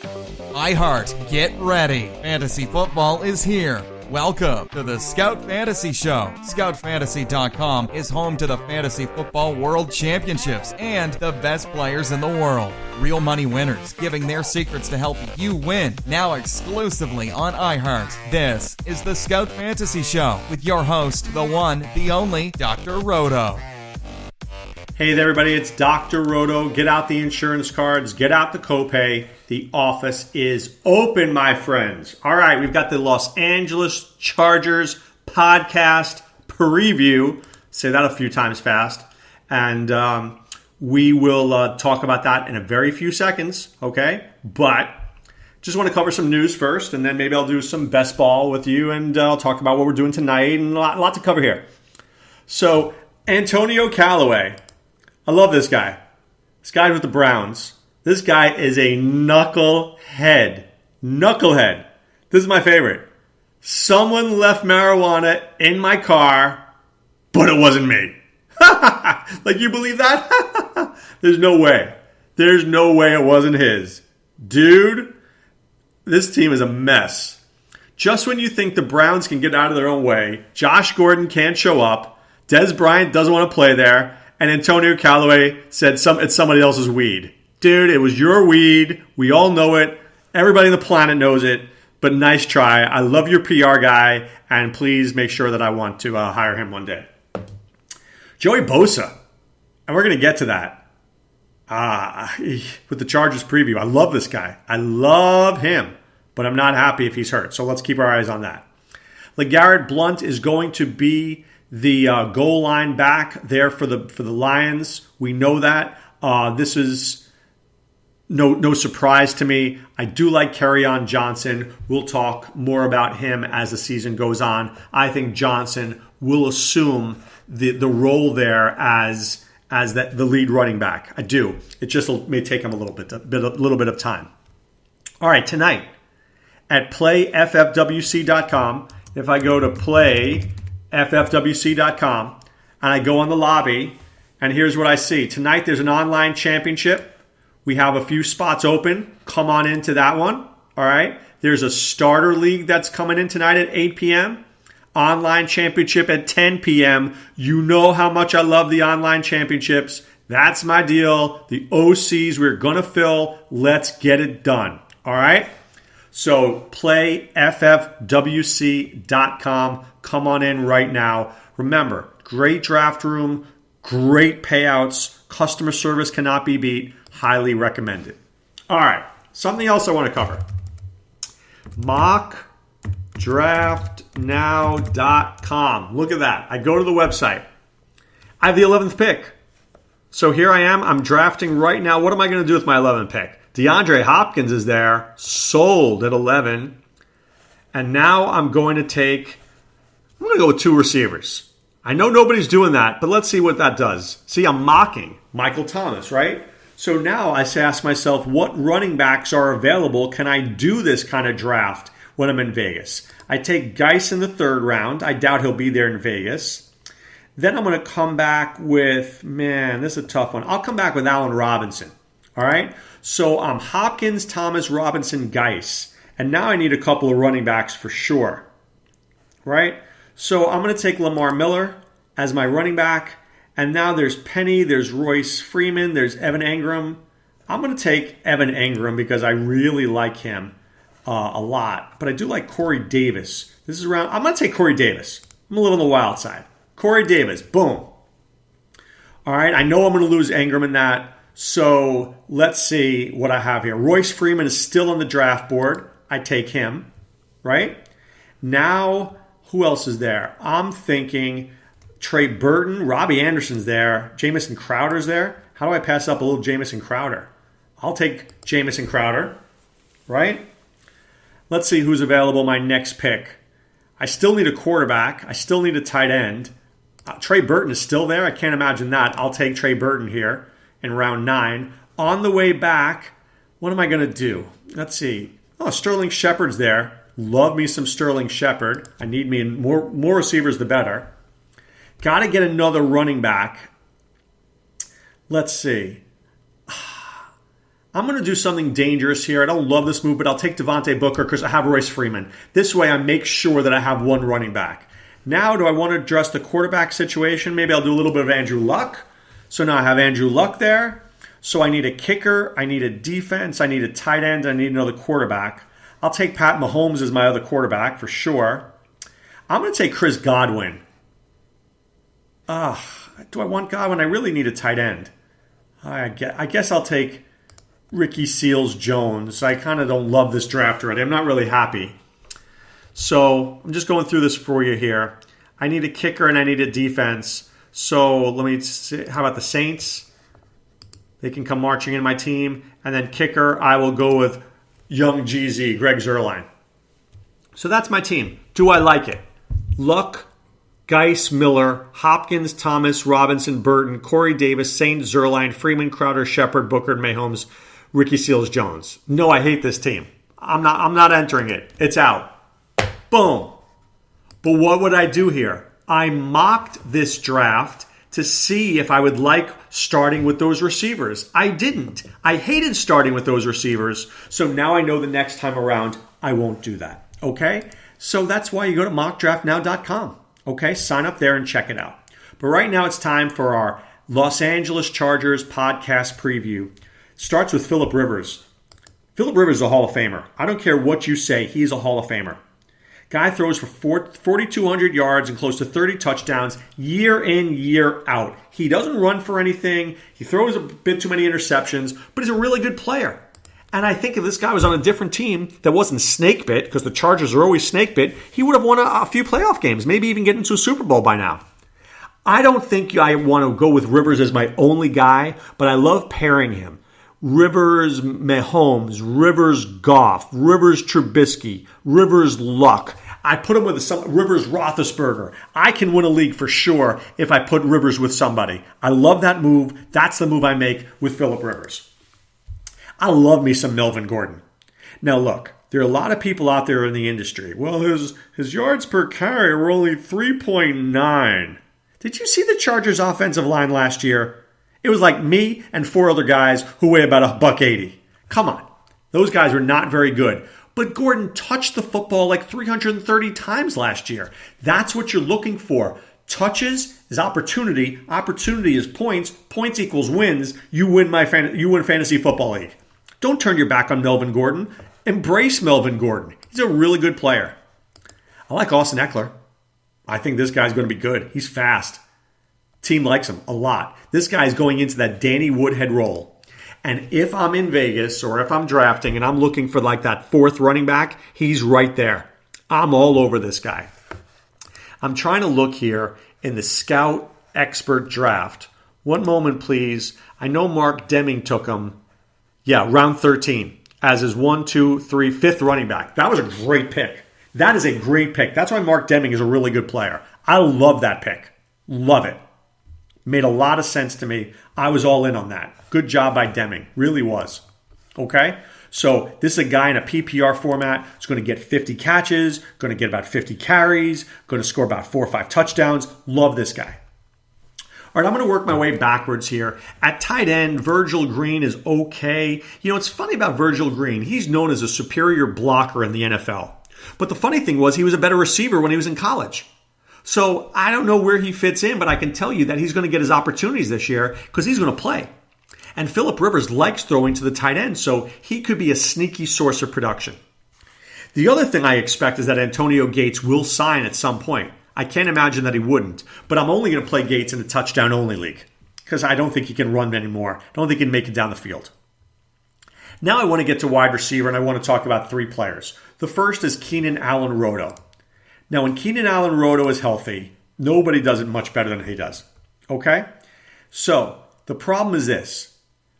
iHeart, get ready. Fantasy football is here. Welcome to the Scout Fantasy Show. ScoutFantasy.com is home to the Fantasy Football World Championships and the best players in the world. Real money winners giving their secrets to help you win. Now exclusively on iHeart. This is the Scout Fantasy Show with your host, the one, the only, Dr. Roto. Hey there, everybody. It's Dr. Roto. Get out the insurance cards. Get out the copay. The office is open, my friends. All right, we've got the Los Angeles Chargers podcast preview. Say that a few times fast. And we will talk about that in a very few seconds, okay? But just want to cover some news first, and then maybe I'll do some best ball with you, and I'll talk about what we're doing tonight, and a lot to cover here. So, Antonio Callaway. I love this guy. This guy with the Browns. This guy is a knucklehead. Knucklehead. This is my favorite. Someone left marijuana in my car, but it wasn't me. Like, you believe that? There's no way. There's no way it wasn't his. Dude, this team is a mess. Just when you think the Browns can get out of their own way, Josh Gordon can't show up, Dez Bryant doesn't want to play there, and Antonio Callaway said it's somebody else's weed. Dude, it was your weed. We all know it. Everybody on the planet knows it. But nice try. I love your PR guy. And please make sure that I want to hire him one day. Joey Bosa. And we're going to get to that. With the Chargers preview. I love this guy. I love him. But I'm not happy if he's hurt. So let's keep our eyes on that. LeGarrette Blount is going to be the goal line back there for the Lions. We know that. This is no surprise to me. I do like Kerryon Johnson. We'll talk more about him as the season goes on. I think Johnson will assume the role there as the lead running back. I do. It just may take him a little bit of time. All right, tonight at playffwc.com, if I go to playffwc.com and I go on the lobby, and here's what I see. Tonight there's an online championship. We have a few spots open. Come on into that one. All right. There's a starter league that's coming in tonight at 8 p.m. Online championship at 10 p.m. You know how much I love the online championships. That's my deal. The OCs we're going to fill. Let's get it done. All right. So playffwc.com. Come on in right now. Remember, great draft room, great payouts. Customer service cannot be beat. Highly recommended. All right. Something else I want to cover. mockdraftnow.com. Look at that. I go to the website. I have the 11th pick. So here I am. I'm drafting right now. What am I going to do with my 11th pick? DeAndre Hopkins is there. Sold at 11. And now I'm going to go with two receivers. I know nobody's doing that, but let's see what that does. See, I'm mocking Michael Thomas, right? So now I ask myself, what running backs are available? Can I do this kind of draft when I'm in Vegas? I take Geis in the third round. I doubt he'll be there in Vegas. Then I'm going to come back with, this is a tough one. I'll come back with Allen Robinson. All right? So I'm Hopkins, Thomas, Robinson, Geis. And now I need a couple of running backs for sure. Right? So I'm going to take Lamar Miller as my running back. And now there's Penny, there's Royce Freeman, there's Evan Engram. I'm going to take Evan Engram because I really like him a lot. But I do like Corey Davis. I'm going to take Corey Davis. I'm a little on the wild side. Corey Davis, boom. All right, I know I'm going to lose Engram in that. So let's see what I have here. Royce Freeman is still on the draft board. I take him, right? Now, who else is there? I'm thinking Trey Burton, Robbie Anderson's there, Jamison Crowder's there. How do I pass up a little Jamison Crowder? I'll take Jamison Crowder, right? Let's see who's available my next pick. I still need a quarterback. I still need a tight end. Trey Burton is still there. I can't imagine that. I'll take Trey Burton here in round 9. On the way back, what am I going to do? Let's see. Oh, Sterling Shepard's there. Love me some Sterling Shepard. I need me more receivers, the better. Got to get another running back. Let's see. I'm going to do something dangerous here. I don't love this move, but I'll take Devontae Booker because I have Royce Freeman. This way I make sure that I have one running back. Now, do I want to address the quarterback situation? Maybe I'll do a little bit of Andrew Luck. So now I have Andrew Luck there. So I need a kicker, I need a defense, I need a tight end, I need another quarterback. I'll take Pat Mahomes as my other quarterback for sure. I'm going to take Chris Godwin. Do I want Godwin? I really need a tight end. I guess I'll take Ricky Seals-Jones. I kind of don't love this draft already. I'm not really happy. So I'm just going through this for you here. I need a kicker and I need a defense. So let me see. How about the Saints? They can come marching in my team. And then kicker, I will go with young GZ, Greg Zuerlein. So that's my team. Do I like it? Luck, Geis, Miller, Hopkins, Thomas, Robinson, Burton, Corey Davis, Saint, Zuerlein, Freeman, Crowder, Shepard, Booker, Mahomes, Ricky Seals-Jones. No, I hate this team. I'm not entering it. It's out. Boom. But what would I do here? I mocked this draft to see if I would like starting with those receivers. I didn't. I hated starting with those receivers. So now I know the next time around I won't do that. Okay? So that's why you go to mockdraftnow.com. Okay? Sign up there and check it out. But right now it's time for our Los Angeles Chargers podcast preview. Starts with Phillip Rivers. Phillip Rivers is a Hall of Famer. I don't care what you say. He's a Hall of Famer. Guy throws for 4,200 yards and close to 30 touchdowns year in, year out. He doesn't run for anything. He throws a bit too many interceptions, but he's a really good player. And I think if this guy was on a different team that wasn't snake bit, because the Chargers are always snake bit, he would have won a few playoff games, maybe even get into a Super Bowl by now. I don't think I want to go with Rivers as my only guy, but I love pairing him. Rivers Mahomes, Rivers Goff, Rivers Trubisky, Rivers Luck. I put him with Rivers Roethlisberger. I can win a league for sure if I put Rivers with somebody. I love that move. That's the move I make with Phillip Rivers. I love me some Melvin Gordon. Now look, there are a lot of people out there in the industry. Well, his yards per carry were only 3.9. Did you see the Chargers offensive line last year? It was like me and 4 other guys who weigh about $180. Come on. Those guys were not very good. But Gordon touched the football like 330 times last year. That's what you're looking for. Touches is opportunity. Opportunity is points. Points equals wins. You win fantasy football league. Don't turn your back on Melvin Gordon. Embrace Melvin Gordon. He's a really good player. I like Austin Eckler. I think this guy's going to be good. He's fast. Team likes him a lot. This guy's going into that Danny Woodhead role. And if I'm in Vegas or if I'm drafting and I'm looking for like that 4th running back, he's right there. I'm all over this guy. I'm trying to look here in the Scout Expert Draft. One moment, please. I know Mark Deming took him. Yeah, round 13 as his 1, 2, 3, 5th running back. That was a great pick. That is a great pick. That's why Mark Deming is a really good player. I love that pick. Love it. Made a lot of sense to me. I was all in on that. Good job by Deming. Really was. Okay? So this is a guy in a PPR format who's going to get 50 catches, going to get about 50 carries, going to score about 4 or 5 touchdowns. Love this guy. All right, I'm going to work my way backwards here. At tight end, Virgil Green is okay. You know, it's funny about Virgil Green. He's known as a superior blocker in the NFL. But the funny thing was he was a better receiver when he was in college. So I don't know where he fits in, but I can tell you that he's going to get his opportunities this year because he's going to play. And Phillip Rivers likes throwing to the tight end, so he could be a sneaky source of production. The other thing I expect is that Antonio Gates will sign at some point. I can't imagine that he wouldn't, but I'm only going to play Gates in a touchdown-only league because I don't think he can run anymore. I don't think he can make it down the field. Now I want to get to wide receiver, and I want to talk about 3 players. The first is Keenan Allen Roto. Now, when Keenan Allen Roto is healthy, nobody does it much better than he does. Okay? So, the problem is this.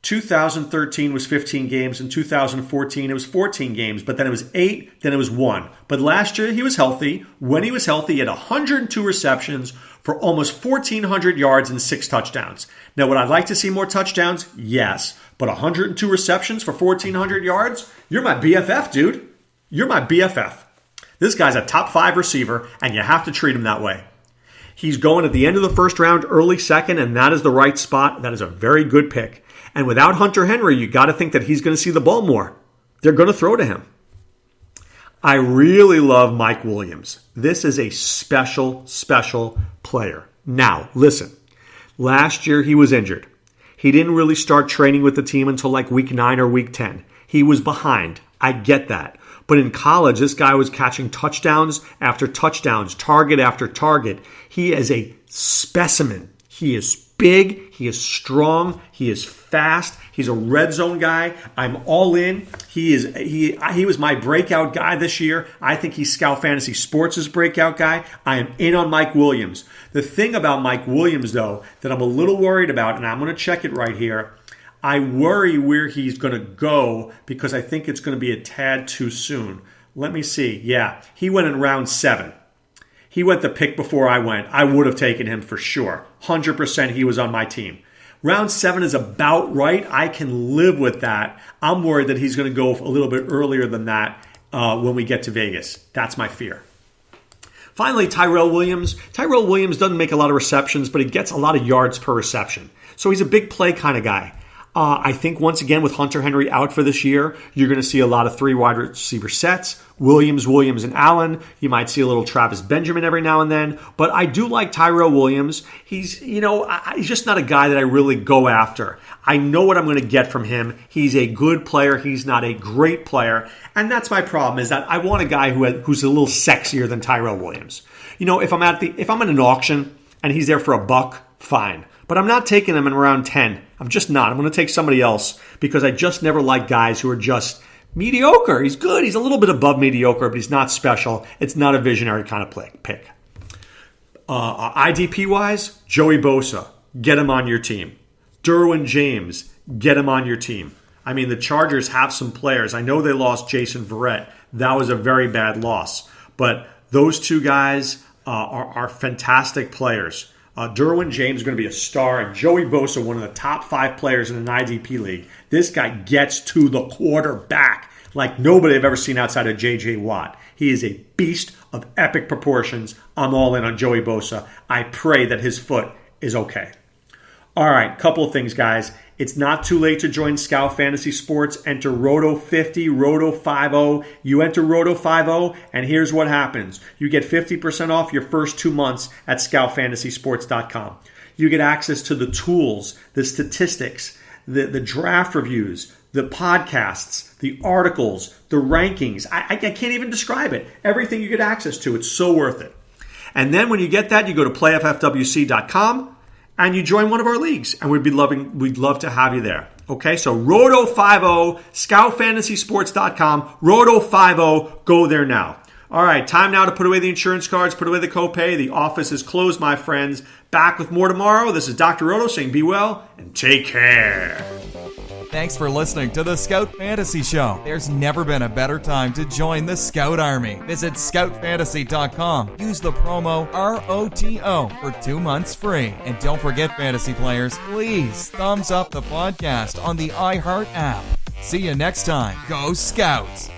2013 was 15 games. In 2014, it was 14 games. But then it was 8, then it was 1. But last year, he was healthy. When he was healthy, he had 102 receptions for almost 1,400 yards and 6 touchdowns. Now, would I like to see more touchdowns? Yes. But 102 receptions for 1,400 yards? You're my BFF, dude. You're my BFF. This guy's a top 5 receiver, and you have to treat him that way. He's going at the end of the first round, early second, and that is the right spot. That is a very good pick. And without Hunter Henry, you got to think that he's going to see the ball more. They're going to throw to him. I really love Mike Williams. This is a special, special player. Now, listen. Last year, he was injured. He didn't really start training with the team until like week 9 or week 10. He was behind. I get that. But in college, this guy was catching touchdowns after touchdowns, target after target. He is a specimen. He is big. He is strong. He is fast. He's a red zone guy. I'm all in. He was my breakout guy this year. I think he's Scout Fantasy Sports' breakout guy. I am in on Mike Williams. The thing about Mike Williams, though, that I'm a little worried about, and I'm going to check it right here, I worry where he's going to go because I think it's going to be a tad too soon. Let me see. Yeah, he went in round 7. He went the pick before I went. I would have taken him for sure. 100% he was on my team. Round 7 is about right. I can live with that. I'm worried that he's going to go a little bit earlier than that when we get to Vegas. That's my fear. Finally, Tyrell Williams. Tyrell Williams doesn't make a lot of receptions, but he gets a lot of yards per reception. So he's a big play kind of guy. I think once again with Hunter Henry out for this year, you're going to see a lot of 3 wide receiver sets. Williams, and Allen. You might see a little Travis Benjamin every now and then. But I do like Tyrell Williams. He's just not a guy that I really go after. I know what I'm going to get from him. He's a good player. He's not a great player. And that's my problem, is that I want a guy who's a little sexier than Tyrell Williams. If I'm at an auction and he's there for $1, fine. But I'm not taking him in round 10. I'm just not. I'm going to take somebody else because I just never like guys who are just mediocre. He's good. He's a little bit above mediocre, but he's not special. It's not a visionary kind of pick. IDP-wise, Joey Bosa, get him on your team. Derwin James, get him on your team. I mean, the Chargers have some players. I know they lost Jason Verrett. That was a very bad loss. But those two guys are fantastic players. Derwin James is going to be a star, and Joey Bosa, one of the top 5 players in an IDP league. This guy gets to the quarterback like nobody I've ever seen outside of J.J. Watt. He is a beast of epic proportions. I'm all in on Joey Bosa. I pray that his foot is okay. All right, couple of things, guys. It's not too late to join Scout Fantasy Sports. Enter Roto50, Roto50. You enter Roto50, and here's what happens. You get 50% off your first 2 months at scoutfantasysports.com. You get access to the tools, the statistics, the draft reviews, the podcasts, the articles, the rankings. I can't even describe it. Everything you get access to, it's so worth it. And then when you get that, you go to playffwc.com. and you join one of our leagues, and we'd love to have you there. Okay, so Roto50, scoutfantasysports.com, Roto50, go there now. All right, time now to put away the insurance cards, put away the copay. The office is closed, my friends. Back with more tomorrow. This is Dr. Roto saying be well and take care. Thanks for listening to the Scout Fantasy Show. There's never been a better time to join the Scout Army. Visit scoutfantasy.com. Use the promo ROTO for 2 months free. And don't forget, fantasy players, please thumbs up the podcast on the iHeart app. See you next time. Go Scouts!